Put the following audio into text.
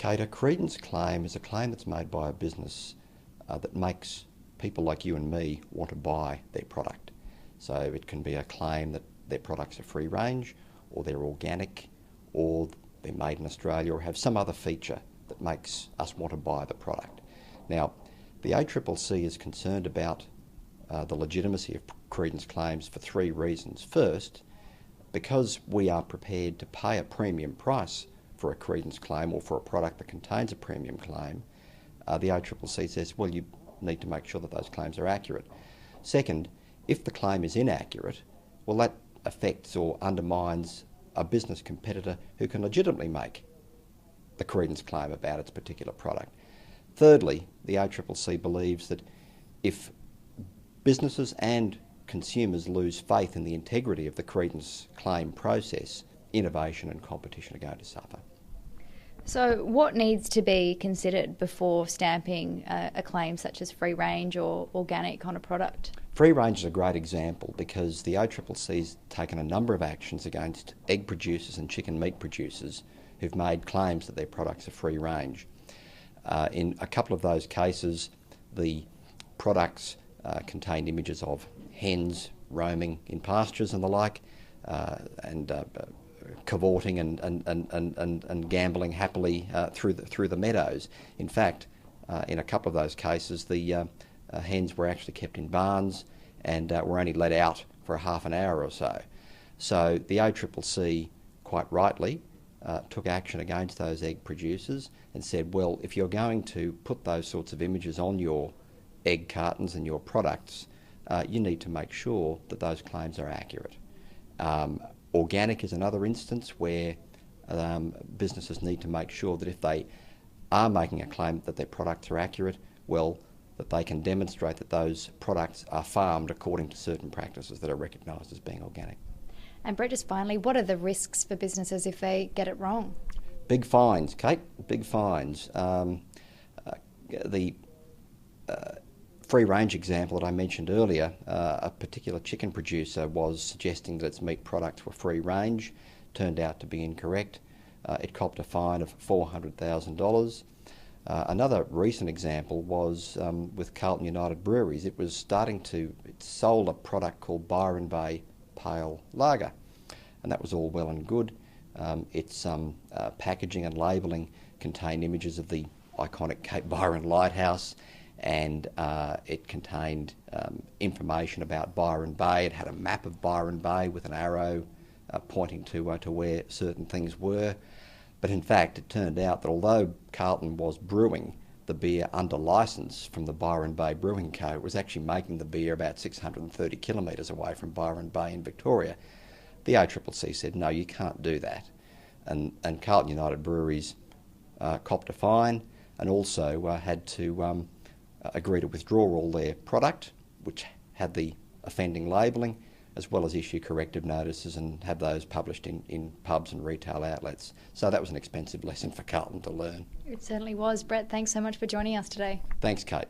Kate, a credence claim is a claim that's made by a business that makes people like you and me want to buy their product. So it can be a claim that their products are free range, or they're organic, or they're made in Australia, or have some other feature that makes us want to buy the product. Now, the ACCC is concerned about the legitimacy of credence claims for three reasons. First, because we are prepared to pay a premium price for a credence claim or for a product that contains a premium claim, the ACCC says, well, you need to make sure that those claims are accurate. Second, if the claim is inaccurate, well, that affects or undermines a business competitor who can legitimately make the credence claim about its particular product. Thirdly, the ACCC believes that if businesses and consumers lose faith in the integrity of the credence claim process, innovation and competition are going to suffer. So what needs to be considered before stamping a claim such as free range or organic on a product? Free range is a great example because the ACCC has taken a number of actions against egg producers and chicken meat producers who've made claims that their products are free range. In a couple of those cases, the products contained images of hens roaming in pastures and the like, and cavorting and gambling happily through the meadows. In fact, in a couple of those cases, the hens were actually kept in barns and were only let out for half an hour or so. So the ACCC, quite rightly, took action against those egg producers and said, well, if you're going to put those sorts of images on your egg cartons and your products, you need to make sure that those claims are accurate. Organic is another instance where businesses need to make sure that if they are making a claim that their products are accurate, well, that they can demonstrate that those products are farmed according to certain practices that are recognised as being organic. And Brett, just finally, what are the risks for businesses if they get it wrong? Big fines, Kate, big fines. The free range example that I mentioned earlier, a particular chicken producer was suggesting that its meat products were free range, turned out to be incorrect. It copped a fine of $400,000. Another recent example was with Carlton United Breweries. It sold a product called Byron Bay Pale Lager, and that was all well and good. Its packaging and labelling contained images of the iconic Cape Byron Lighthouse, and it contained information about Byron Bay. It had a map of Byron Bay with an arrow pointing to where certain things were. But in fact, it turned out that although Carlton was brewing the beer under licence from the Byron Bay Brewing Co., it was actually making the beer about 630 kilometres away from Byron Bay in Victoria. The ACCC said, no, you can't do that. And Carlton United Breweries copped a fine and also had to agree to withdraw all their product, which had the offending labelling, as well as issue corrective notices and have those published in pubs and retail outlets. So that was an expensive lesson for Carlton to learn. It certainly was. Brett, thanks so much for joining us today. Thanks, Kate.